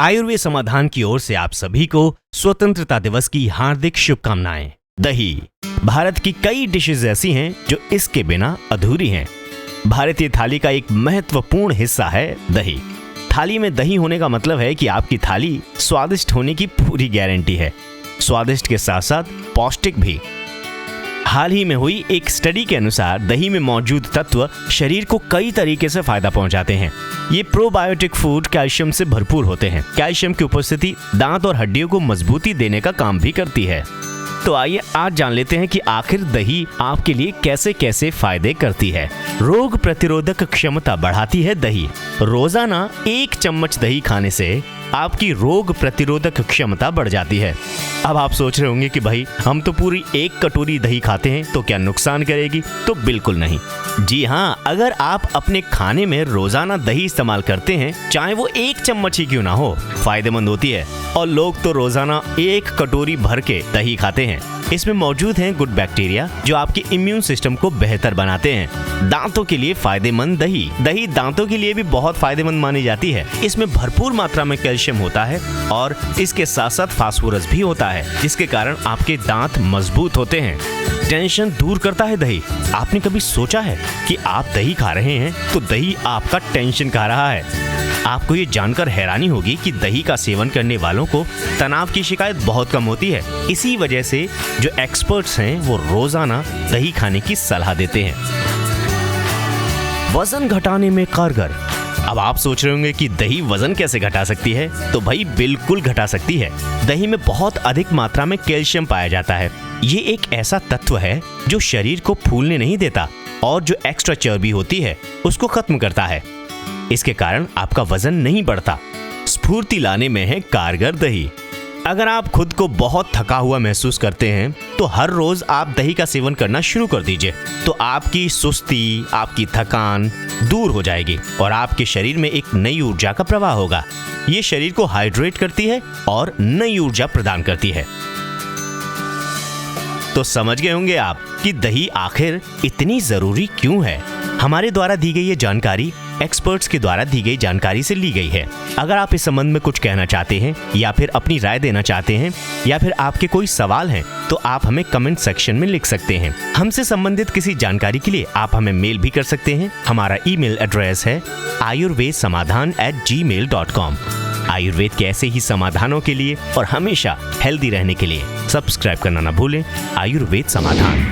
आयुर्वेद समाधान की ओर से आप सभी को स्वतंत्रता दिवस की हार्दिक शुभकामनाएं। दही भारत की कई डिशेज ऐसी हैं जो इसके बिना अधूरी हैं। भारतीय थाली का एक महत्वपूर्ण हिस्सा है दही। थाली में दही होने का मतलब है कि आपकी थाली स्वादिष्ट होने की पूरी गारंटी है। स्वादिष्ट के साथ साथ पौष्टिक भी। हाल ही में हुई एक स्टडी के अनुसार दही में मौजूद तत्व शरीर को कई तरीके से फायदा पहुंचाते हैं। ये प्रोबायोटिक फूड कैल्शियम से भरपूर होते हैं। कैल्शियम की उपस्थिति दांत और हड्डियों को मजबूती देने का काम भी करती है। तो आइए आज जान लेते हैं कि आखिर दही आपके लिए कैसे कैसे फायदे करती है। रोग प्रतिरोधक क्षमता बढ़ाती है दही। रोजाना 1 चम्मच दही खाने से आपकी रोग प्रतिरोधक क्षमता बढ़ जाती है। अब आप सोच रहे होंगे कि भाई हम तो पूरी 1 कटोरी दही खाते हैं तो क्या नुकसान करेगी? तो बिल्कुल नहीं। जी हाँ, अगर आप अपने खाने में रोजाना दही इस्तेमाल करते हैं, चाहे वो 1 चम्मच ही क्यों ना हो, फायदेमंद होती है। और लोग तो रोजाना 1 कटोरी भर के दही खाते हैं। इसमें मौजूद हैं गुड बैक्टीरिया जो आपके इम्यून सिस्टम को बेहतर बनाते हैं। दांतों के लिए फायदेमंद दही दांतों के लिए भी बहुत फायदेमंद मानी जाती है। इसमें भरपूर मात्रा में कैल्शियम होता है और इसके साथ साथ फास्फोरस भी होता है, जिसके कारण आपके दांत मजबूत होते हैं। टेंशन दूर करता है दही। आपने कभी सोचा है कि आप दही खा रहे हैं तो दही आपका टेंशन खा रहा है? आपको ये जानकर हैरानी होगी कि दही का सेवन करने वालों को तनाव की शिकायत बहुत कम होती है। इसी वजह से जो एक्सपर्ट्स हैं वो रोजाना दही खाने की सलाह देते हैं। वजन घटाने में कारगर। अब आप सोच रहे होंगे कि दही वजन कैसे घटा सकती है? तो भाई बिल्कुल घटा सकती है। दही में बहुत अधिक मात्रा में कैल्शियम पाया जाता है। ये एक ऐसा तत्व है जो शरीर को फूलने नहीं देता और जो एक्स्ट्रा चर्बी होती है उसको खत्म करता है। इसके कारण आपका वजन नहीं बढ़ता। स्फूर्ति लाने में है कारगर दही। अगर आप खुद को बहुत थका हुआ महसूस करते हैं तो हर रोज आप दही का सेवन करना शुरू कर दीजिए, तो आपकी सुस्ती, आपकी थकान दूर हो जाएगी और आपके शरीर में एक नई ऊर्जा का प्रवाह होगा। ये शरीर को हाइड्रेट करती है और नई ऊर्जा प्रदान करती है। तो समझ गए होंगे आप कि दही आखिर इतनी जरूरी क्यों है। हमारे द्वारा दी गई ये जानकारी एक्सपर्ट्स के द्वारा दी गई जानकारी से ली गई है। अगर आप इस संबंध में कुछ कहना चाहते हैं या फिर अपनी राय देना चाहते हैं या फिर आपके कोई सवाल हैं तो आप हमें कमेंट सेक्शन में लिख सकते हैं। हमसे संबंधित किसी जानकारी के लिए आप हमें मेल भी कर सकते हैं। हमारा ईमेल एड्रेस है ayurvedsamadhan@gmail.com। आयुर्वेद के ऐसे ही समाधानों के लिए और हमेशा हेल्दी रहने के लिए सब्सक्राइब करना ना भूलें। आयुर्वेद समाधान।